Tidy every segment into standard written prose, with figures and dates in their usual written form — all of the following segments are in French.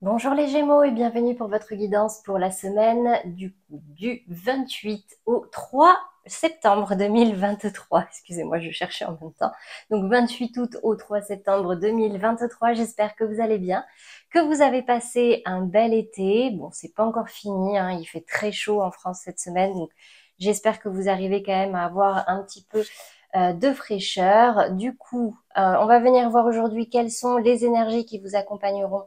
Bonjour les Gémeaux et bienvenue pour votre guidance pour la semaine du 28 au 3 septembre 2023. Excusez-moi, je cherchais en même temps. Donc 28 août au 3 septembre 2023. J'espère que vous allez bien, que vous avez passé un bel été. Bon, c'est pas encore fini, hein, il fait très chaud en France cette semaine, donc j'espère que vous arrivez quand même à avoir un petit peu de fraîcheur. Du coup, on va venir voir aujourd'hui quelles sont les énergies qui vous accompagneront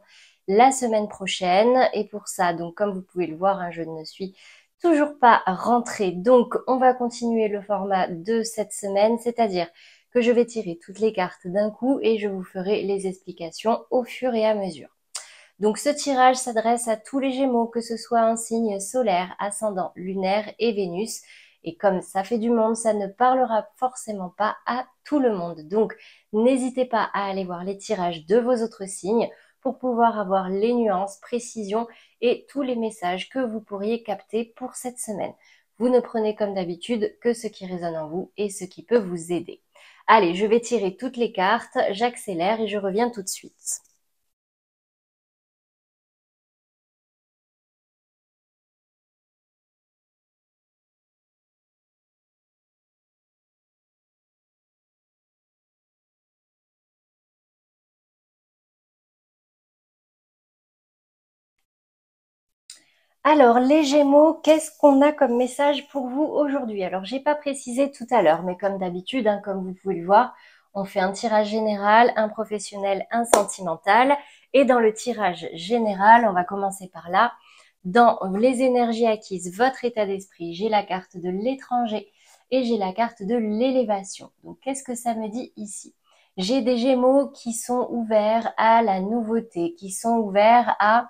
la semaine prochaine. Et pour ça, donc comme vous pouvez le voir, hein, je ne suis toujours pas rentrée. Donc on va continuer le format de cette semaine, c'est-à-dire que je vais tirer toutes les cartes d'un coup et je vous ferai les explications au fur et à mesure. Donc ce tirage s'adresse à tous les Gémeaux, que ce soit un signe solaire, ascendant, lunaire et Vénus. Et comme ça fait du monde, ça ne parlera forcément pas à tout le monde. Donc n'hésitez pas à aller voir les tirages de vos autres signes pour pouvoir avoir les nuances, précisions et tous les messages que vous pourriez capter pour cette semaine. Vous ne prenez comme d'habitude que ce qui résonne en vous et ce qui peut vous aider. Allez, je vais tirer toutes les cartes, j'accélère et je reviens tout de suite. Alors, les Gémeaux, qu'est-ce qu'on a comme message pour vous aujourd'hui? Alors, j'ai pas précisé tout à l'heure, mais comme d'habitude, hein, comme vous pouvez le voir, on fait un tirage général, un professionnel, un sentimental. Et dans le tirage général, on va commencer par là. Dans les énergies acquises, votre état d'esprit, j'ai la carte de l'étranger et j'ai la carte de l'élévation. Donc, qu'est-ce que ça me dit ici? J'ai des Gémeaux qui sont ouverts à la nouveauté, qui sont ouverts à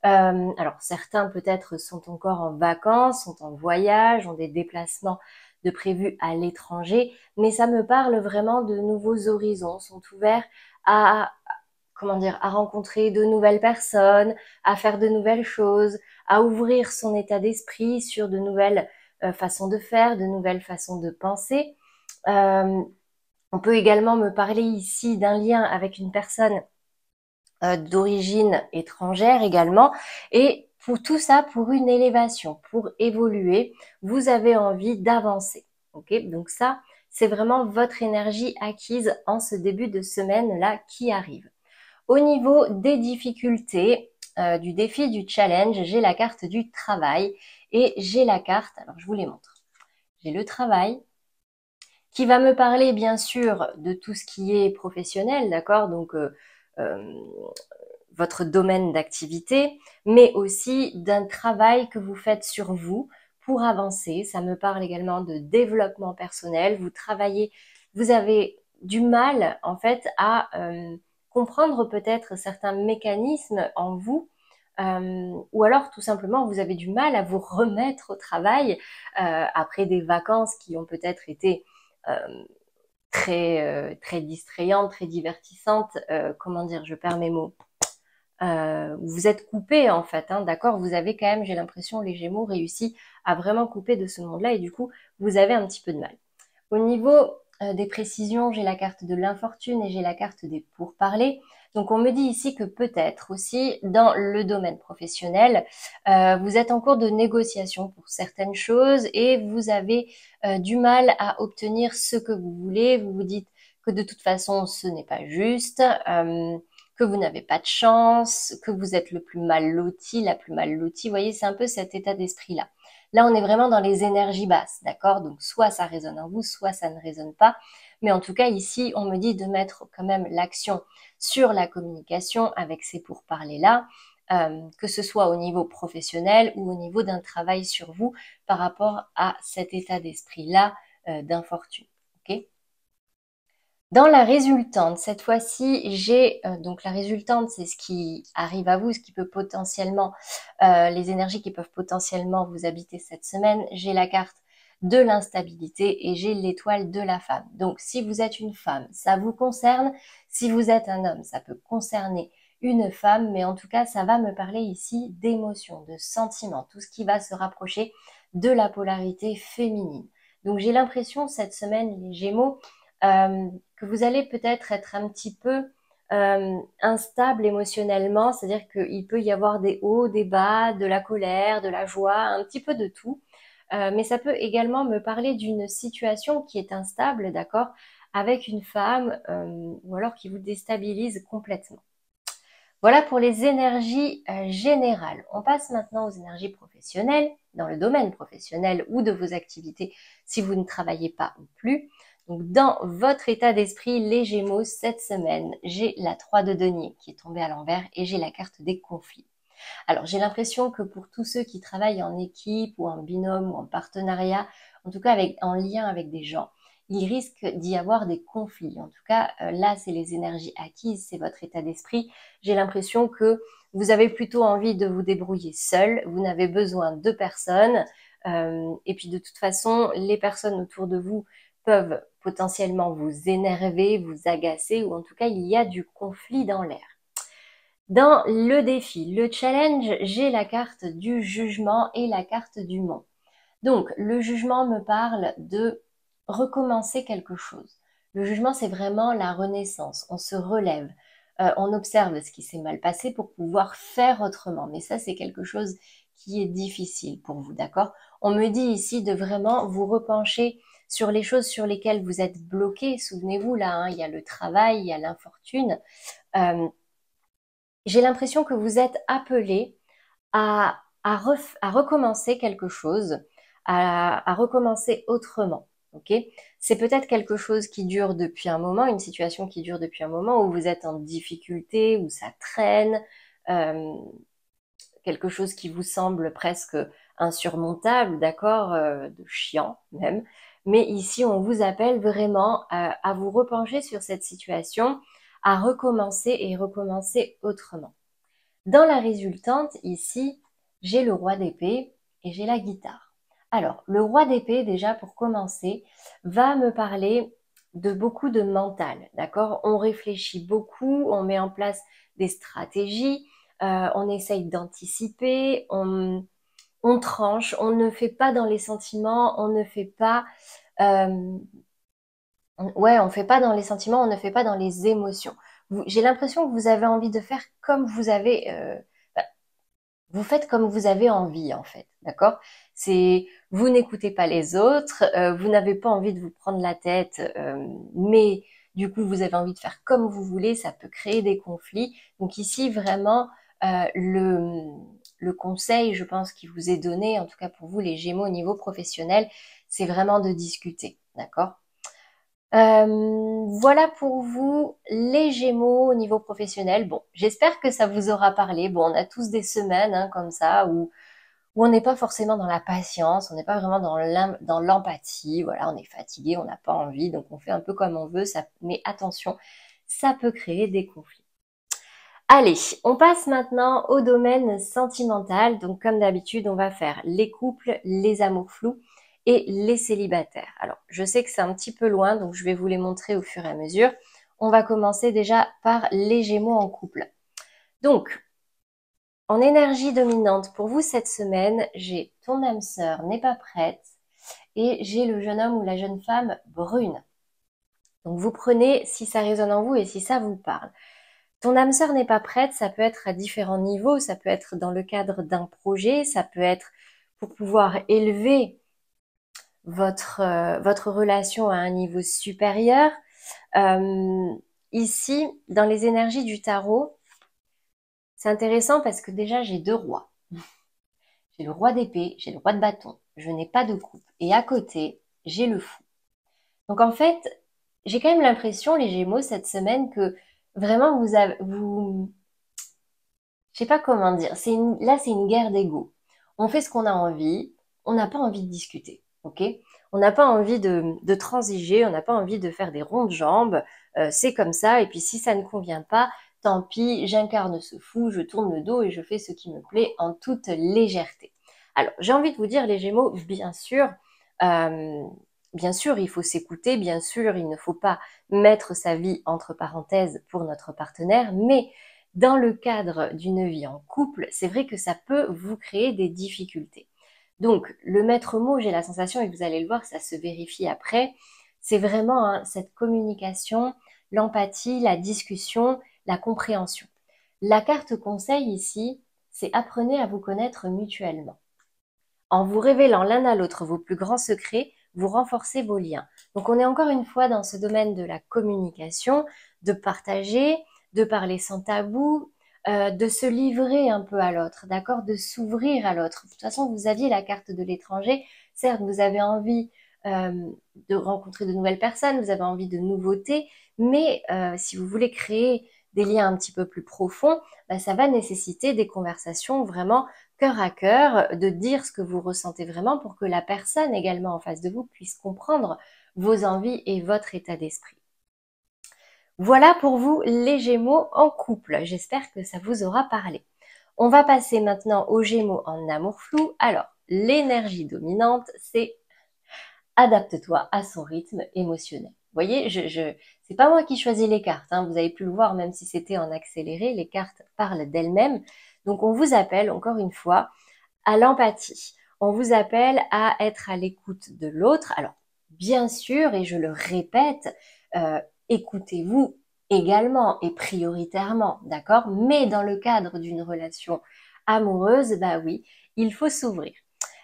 alors certains peut-être sont encore en vacances, sont en voyage, ont des déplacements de prévus à l'étranger, mais ça me parle vraiment de nouveaux horizons, sont ouverts à, comment dire, à rencontrer de nouvelles personnes, à faire de nouvelles choses, à ouvrir son état d'esprit sur de nouvelles façons de faire, de nouvelles façons de penser. Euh, on peut également me parler ici d'un lien avec une personne d'origine étrangère également. Et pour tout ça, pour une élévation, pour évoluer, vous avez envie d'avancer. Ok, donc ça, c'est vraiment votre énergie acquise en ce début de semaine-là qui arrive. Au niveau des difficultés, du défi, du challenge, j'ai la carte du travail et j'ai la carte, alors je vous les montre. J'ai le travail qui va me parler bien sûr de tout ce qui est professionnel, d'accord? Donc euh, votre domaine d'activité, mais aussi d'un travail que vous faites sur vous pour avancer. Ça me parle également de développement personnel. Vous travaillez, vous avez du mal en fait à comprendre peut-être certains mécanismes en vous. Ou alors tout simplement vous avez du mal à vous remettre au travail après des vacances qui ont peut-être été euh, très distrayantes, très divertissantes. Comment dire, je perds mes mots. Vous êtes coupé en fait, hein, d'accord? Vous avez quand même, j'ai l'impression, les Gémeaux réussi à vraiment couper de ce monde-là et du coup, vous avez un petit peu de mal. Au niveau des précisions, j'ai la carte de l'infortune et j'ai la carte des pourparlers. Donc on me dit ici que peut-être aussi dans le domaine professionnel, vous êtes en cours de négociation pour certaines choses et vous avez du mal à obtenir ce que vous voulez. Vous vous dites que de toute façon ce n'est pas juste, que vous n'avez pas de chance, que vous êtes le plus mal loti, la plus mal lotie. Vous voyez, c'est un peu cet état d'esprit-là. Là, on est vraiment dans les énergies basses, d'accord? Donc, soit ça résonne en vous, soit ça ne résonne pas. Mais en tout cas, ici, on me dit de mettre quand même l'action sur la communication avec ces pourparlers-là, que ce soit au niveau professionnel ou au niveau d'un travail sur vous par rapport à cet état d'esprit-là d'infortune. Ok. Dans la résultante, cette fois-ci, j'ai donc la résultante, c'est ce qui arrive à vous, ce qui peut potentiellement, les énergies qui peuvent potentiellement vous habiter cette semaine. J'ai la carte de l'instabilité et j'ai l'étoile de la femme. Donc, si vous êtes une femme, ça vous concerne. Si vous êtes un homme, ça peut concerner une femme, mais en tout cas, ça va me parler ici d'émotions, de sentiments, tout ce qui va se rapprocher de la polarité féminine. Donc, j'ai l'impression cette semaine, les Gémeaux, que vous allez peut-être être un petit peu instable émotionnellement, c'est-à-dire qu'il peut y avoir des hauts, des bas, de la colère, de la joie, un petit peu de tout. Mais ça peut également me parler d'une situation qui est instable, d'accord, avec une femme, ou alors qui vous déstabilise complètement. Voilà pour les énergies générales. On passe maintenant aux énergies professionnelles, dans le domaine professionnel ou de vos activités si vous ne travaillez pas ou plus. Donc dans votre état d'esprit, les Gémeaux, cette semaine, j'ai la 3 de denier qui est tombée à l'envers et j'ai la carte des conflits. Alors j'ai l'impression que pour tous ceux qui travaillent en équipe ou en binôme ou en partenariat, en tout cas en lien avec des gens, il risque d'y avoir des conflits. En tout cas, là, c'est les énergies acquises, c'est votre état d'esprit. J'ai l'impression que vous avez plutôt envie de vous débrouiller seul, vous n'avez besoin de personne. Et puis de toute façon, les personnes autour de vous peuvent potentiellement vous énerver, vous agacer, ou en tout cas, il y a du conflit dans l'air. Dans le défi, le challenge, j'ai la carte du jugement et la carte du monde. Donc, le jugement me parle de recommencer quelque chose. Le jugement, c'est vraiment la renaissance. On se relève. On observe ce qui s'est mal passé pour pouvoir faire autrement. Mais ça, c'est quelque chose qui est difficile pour vous, d'accord? On me dit ici de vraiment vous repencher sur les choses sur lesquelles vous êtes bloqué. Souvenez-vous, là, hein, il y a le travail, il y a l'infortune. J'ai l'impression que vous êtes appelé à recommencer quelque chose, à recommencer autrement. Okay, c'est peut-être quelque chose qui dure depuis un moment, une situation qui dure depuis un moment où vous êtes en difficulté, où ça traîne, euh, quelque chose qui vous semble presque insurmontable, d'accord, de chiant même. Mais ici, on vous appelle vraiment à vous repencher sur cette situation, à recommencer et recommencer autrement. Dans la résultante, ici, j'ai le roi d'épée et j'ai la guitare. Alors, le roi d'épée, déjà pour commencer, va me parler de beaucoup de mental, d'accord? On réfléchit beaucoup, on met en place des stratégies, on essaye d'anticiper, on tranche, on ne fait pas dans les sentiments, on ne fait pas... on fait pas dans les sentiments, on ne fait pas dans les émotions. J'ai l'impression que vous avez envie de faire comme vous avez... vous faites comme vous avez envie, en fait, d'accord? Vous n'écoutez pas les autres, vous n'avez pas envie de vous prendre la tête, mais du coup, vous avez envie de faire comme vous voulez, ça peut créer des conflits. Donc ici, vraiment, le conseil, je pense, qui vous est donné, en tout cas pour vous, les Gémeaux au niveau professionnel, c'est vraiment de discuter, d'accord? Voilà pour vous les Gémeaux au niveau professionnel. Bon, j'espère que ça vous aura parlé. Bon, on a tous des semaines hein, comme ça où on n'est pas forcément dans la patience, on n'est pas vraiment dans l'empathie. Voilà, on est fatigué, on n'a pas envie, donc on fait un peu comme on veut. Mais attention, ça peut créer des conflits. Allez, on passe maintenant au domaine sentimental. Donc comme d'habitude, on va faire les couples, les amours flous et les célibataires. Alors, je sais que c'est un petit peu loin, donc je vais vous les montrer au fur et à mesure. On va commencer déjà par les Gémeaux en couple. Donc, en énergie dominante, pour vous cette semaine, j'ai ton âme sœur n'est pas prête et j'ai le jeune homme ou la jeune femme brune. Donc, vous prenez si ça résonne en vous et si ça vous parle. Ton âme sœur n'est pas prête, ça peut être à différents niveaux, ça peut être dans le cadre d'un projet, ça peut être pour pouvoir élever votre relation à un niveau supérieur. Ici, dans les énergies du tarot, c'est intéressant parce que déjà, j'ai deux rois. J'ai le roi d'épée, j'ai le roi de bâton, je n'ai pas de coupe. Et à côté, j'ai le fou. Donc en fait, j'ai quand même l'impression, les Gémeaux, cette semaine, que vraiment je sais pas comment dire, là c'est une guerre d'ego. On fait ce qu'on a envie, on n'a pas envie de discuter, ok? On n'a pas envie de transiger, on n'a pas envie de faire des ronds de jambes, c'est comme ça, et puis si ça ne convient pas, tant pis, j'incarne ce fou, je tourne le dos et je fais ce qui me plaît en toute légèreté. Alors, j'ai envie de vous dire, les Gémeaux, euh, bien sûr, il faut s'écouter, bien sûr, il ne faut pas mettre sa vie entre parenthèses pour notre partenaire, mais dans le cadre d'une vie en couple, c'est vrai que ça peut vous créer des difficultés. Donc, le maître mot, j'ai la sensation, et vous allez le voir, ça se vérifie après, c'est vraiment hein, cette communication, l'empathie, la discussion, la compréhension. La carte conseil ici, c'est apprenez à vous connaître mutuellement. En vous révélant l'un à l'autre vos plus grands secrets, vous renforcez vos liens. Donc on est encore une fois dans ce domaine de la communication, de partager, de parler sans tabou, de se livrer un peu à l'autre, d'accord, de s'ouvrir à l'autre. De toute façon, vous aviez la carte de l'étranger. Certes, vous avez envie de rencontrer de nouvelles personnes, vous avez envie de nouveautés, mais si vous voulez créer des liens un petit peu plus profonds, bah, ça va nécessiter des conversations vraiment cœur à cœur, de dire ce que vous ressentez vraiment pour que la personne également en face de vous puisse comprendre vos envies et votre état d'esprit. Voilà pour vous les Gémeaux en couple. J'espère que ça vous aura parlé. On va passer maintenant aux Gémeaux en amour flou. Alors, l'énergie dominante, c'est adapte-toi à son rythme émotionnel. Vous voyez, c'est pas moi qui choisis les cartes, hein. Vous avez pu le voir, même si c'était en accéléré, les cartes parlent d'elles-mêmes. Donc on vous appelle, encore une fois, à l'empathie. On vous appelle à être à l'écoute de l'autre. Alors, bien sûr, et je le répète, écoutez-vous également et prioritairement, d'accord? Mais dans le cadre d'une relation amoureuse, bah oui, il faut s'ouvrir.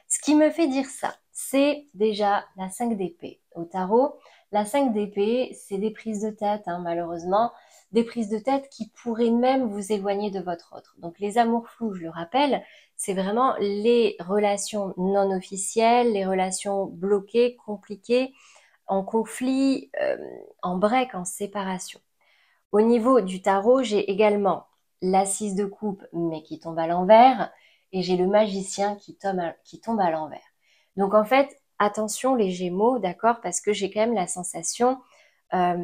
Ce qui me fait dire ça, c'est déjà la 5 d'épée. Au tarot, la 5 d'épée, c'est des prises de tête, hein, malheureusement, des prises de tête qui pourraient même vous éloigner de votre autre. Donc les amours flous, je le rappelle, c'est vraiment les relations non officielles, les relations bloquées, compliquées, en conflit, en break, en séparation. Au niveau du tarot, j'ai également l'assise de coupe, mais qui tombe à l'envers, et j'ai le magicien qui tombe à l'envers. Donc en fait, attention les Gémeaux, d'accord, parce que j'ai quand même la sensation, bah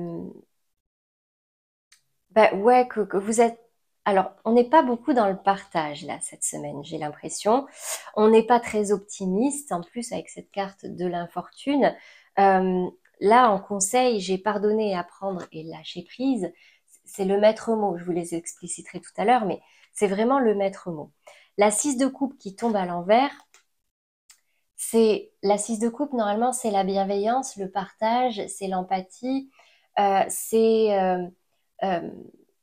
ouais, que vous êtes. Alors, on n'est pas beaucoup dans le partage là cette semaine, j'ai l'impression. On n'est pas très optimiste, en plus avec cette carte de l'infortune. Là, en conseil, j'ai pardonné, apprendre et lâcher prise. C'est le maître mot. Je vous les expliciterai tout à l'heure, mais c'est vraiment le maître mot. La 6 de coupe qui tombe à l'envers, c'est la 6 de coupe. Normalement, c'est la bienveillance, le partage, c'est l'empathie, c'est euh,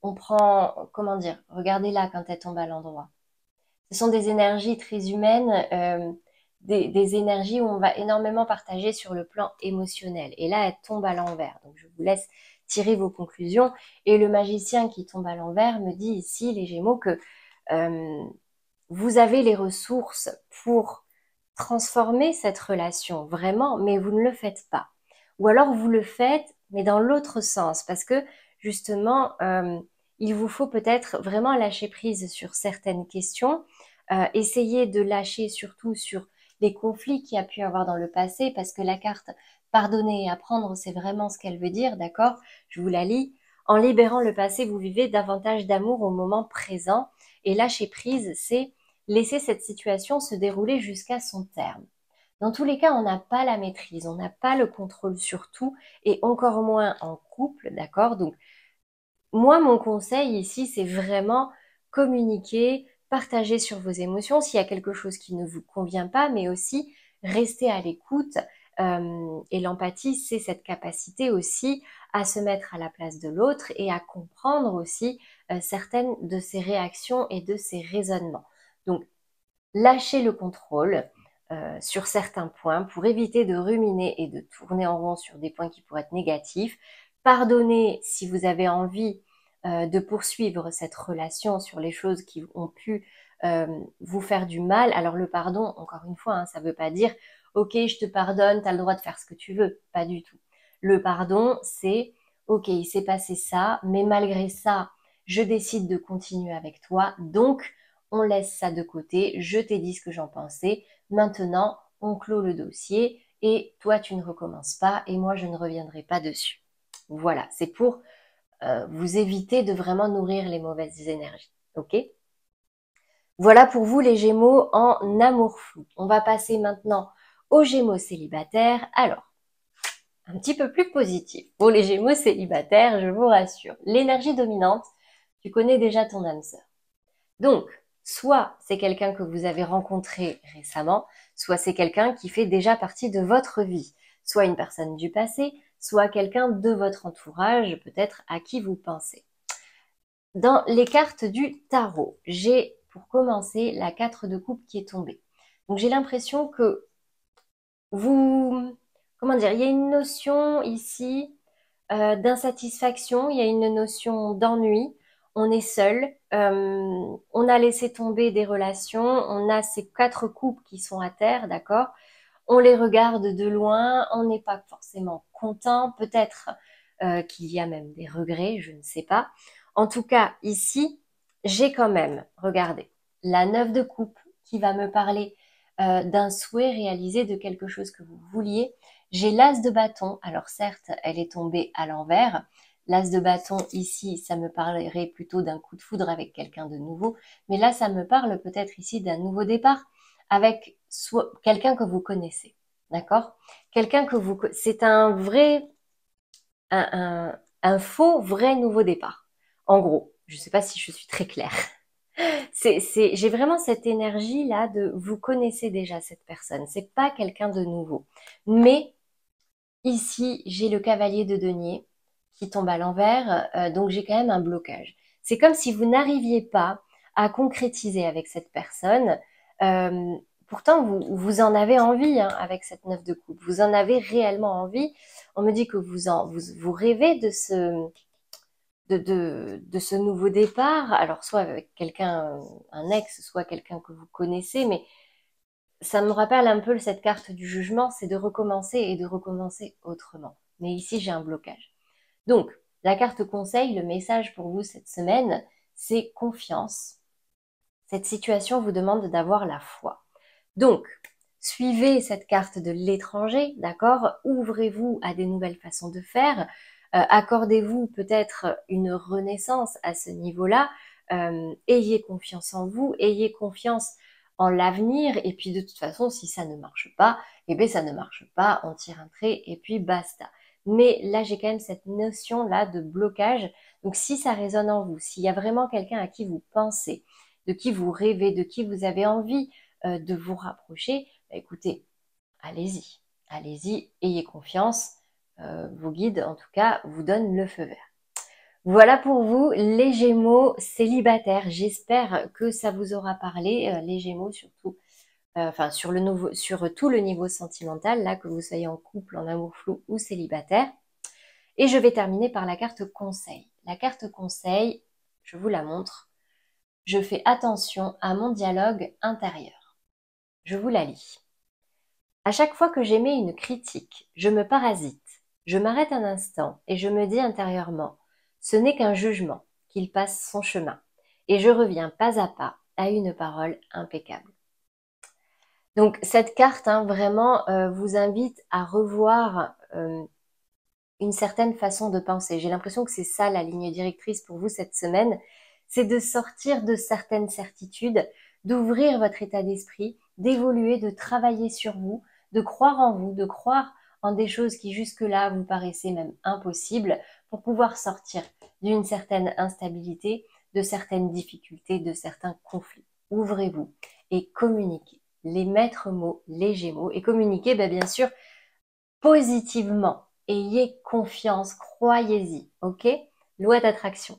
on prend, comment dire, regardez là quand elle tombe à l'endroit. Ce sont des énergies très humaines, des énergies où on va énormément partager sur le plan émotionnel. Et là, elle tombe à l'envers. Donc, je vous laisse tirer vos conclusions. Et le magicien qui tombe à l'envers me dit ici, les Gémeaux, que vous avez les ressources pour transformer cette relation, vraiment, mais vous ne le faites pas. Ou alors vous le faites, mais dans l'autre sens, parce que justement, il vous faut peut-être vraiment lâcher prise sur certaines questions, essayer de lâcher surtout sur les conflits qu'il y a pu avoir dans le passé, parce que la carte pardonner et apprendre, c'est vraiment ce qu'elle veut dire, d'accord? Je vous la lis. En libérant le passé, vous vivez davantage d'amour au moment présent, et lâcher prise, c'est laisser cette situation se dérouler jusqu'à son terme. Dans tous les cas, on n'a pas la maîtrise, on n'a pas le contrôle sur tout, et encore moins en couple, d'accord? Donc, moi, mon conseil ici, c'est vraiment communiquer, partager sur vos émotions s'il y a quelque chose qui ne vous convient pas, mais aussi rester à l'écoute. Et l'empathie, c'est cette capacité aussi à se mettre à la place de l'autre et à comprendre aussi certaines de ses réactions et de ses raisonnements. Donc, lâcher le contrôle sur certains points pour éviter de ruminer et de tourner en rond sur des points qui pourraient être négatifs. Pardonner si vous avez envie de poursuivre cette relation sur les choses qui ont pu vous faire du mal. Alors le pardon, encore une fois, hein, ça ne veut pas dire ok, je te pardonne, tu as le droit de faire ce que tu veux. Pas du tout. Le pardon, c'est ok, il s'est passé ça, mais malgré ça, je décide de continuer avec toi. Donc, on laisse ça de côté. Je t'ai dit ce que j'en pensais. Maintenant, on clôt le dossier et toi, tu ne recommences pas et moi, je ne reviendrai pas dessus. Voilà, c'est pour vous éviter de vraiment nourrir les mauvaises énergies. Ok? Voilà pour vous les Gémeaux en amour flou. On va passer maintenant aux Gémeaux célibataires. Alors, un petit peu plus positif. Pour les Gémeaux célibataires, je vous rassure, l'énergie dominante, tu connais déjà ton âme sœur. Donc, soit c'est quelqu'un que vous avez rencontré récemment, soit c'est quelqu'un qui fait déjà partie de votre vie, soit une personne du passé, soit quelqu'un de votre entourage, peut-être à qui vous pensez. Dans les cartes du tarot, j'ai pour commencer la 4 de coupe qui est tombée. Donc j'ai l'impression que vous, comment dire, il y a une notion ici d'insatisfaction, il y a une notion d'ennui. On est seul, on a laissé tomber des relations, on a ces 4 coupes qui sont à terre, d'accord? On les regarde de loin, on n'est pas forcément content, peut-être qu'il y a même des regrets, je ne sais pas. En tout cas, ici, j'ai quand même, regardez, la 9 de coupe qui va me parler d'un souhait réalisé, de quelque chose que vous vouliez. J'ai l'as de bâton, alors certes, elle est tombée à l'envers. L'as de bâton ici, ça me parlerait plutôt d'un coup de foudre avec quelqu'un de nouveau, mais là, ça me parle peut-être ici d'un nouveau départ avec quelqu'un que vous connaissez, d'accord? Quelqu'un que vous, c'est un vrai, un faux vrai nouveau départ. En gros, je ne sais pas si je suis très claire. J'ai vraiment cette énergie là de vous connaissez déjà cette personne. C'est pas quelqu'un de nouveau, mais ici j'ai le cavalier de denier qui tombe à l'envers, donc j'ai quand même un blocage. C'est comme si vous n'arriviez pas à concrétiser avec cette personne. Euh, Pourtant, vous en avez envie hein, avec cette 9 de coupe. Vous en avez réellement envie. On me dit que vous rêvez de ce nouveau départ. Alors, soit avec quelqu'un, un ex, soit quelqu'un que vous connaissez, mais ça me rappelle un peu cette carte du jugement, c'est de recommencer et de recommencer autrement. Mais ici, j'ai un blocage. Donc, la carte conseil, le message pour vous cette semaine, c'est confiance. Cette situation vous demande d'avoir la foi. Donc, suivez cette carte de l'étranger, d'accord? Ouvrez-vous à des nouvelles façons de faire. Accordez-vous peut-être une renaissance à ce niveau-là. Ayez confiance en vous, ayez confiance en l'avenir. Et puis de toute façon, si ça ne marche pas, eh bien ça ne marche pas. On tire un trait et puis basta. Mais là, j'ai quand même cette notion-là de blocage. Donc si ça résonne en vous, s'il y a vraiment quelqu'un à qui vous pensez, de qui vous rêvez, de qui vous avez envie de vous rapprocher, bah, écoutez, allez-y, allez-y, ayez confiance. Vos guides, en tout cas, vous donnent le feu vert. Voilà pour vous, les Gémeaux célibataires. J'espère que ça vous aura parlé, les Gémeaux surtout, enfin sur tout le niveau sentimental, là que vous soyez en couple, en amour flou ou célibataire. Et je vais terminer par la carte conseil. La carte conseil, je vous la montre. Je fais attention à mon dialogue intérieur. Je vous la lis. À chaque fois que j'émets une critique, je me parasite. Je m'arrête un instant et je me dis intérieurement, ce n'est qu'un jugement, qu'il passe son chemin. Et je reviens pas à pas à une parole impeccable. Donc cette carte hein, vraiment vous invite à revoir une certaine façon de penser. J'ai l'impression que c'est ça la ligne directrice pour vous cette semaine, c'est de sortir de certaines certitudes, d'ouvrir votre état d'esprit, d'évoluer, de travailler sur vous, de croire en vous, de croire en des choses qui jusque-là vous paraissaient même impossibles pour pouvoir sortir d'une certaine instabilité, de certaines difficultés, de certains conflits. Ouvrez-vous et communiquez. Les maîtres mots, les Gémeaux, et communiquez bien sûr positivement. Ayez confiance, croyez-y, ok? Loi d'attraction.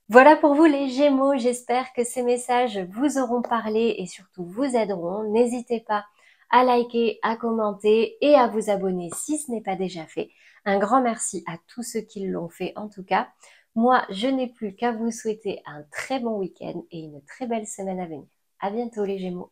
Voilà pour vous les Gémeaux, j'espère que ces messages vous auront parlé et surtout vous aideront. N'hésitez pas à liker, à commenter et à vous abonner si ce n'est pas déjà fait. Un grand merci à tous ceux qui l'ont fait en tout cas. Moi, je n'ai plus qu'à vous souhaiter un très bon week-end et une très belle semaine à venir. À bientôt les Gémeaux.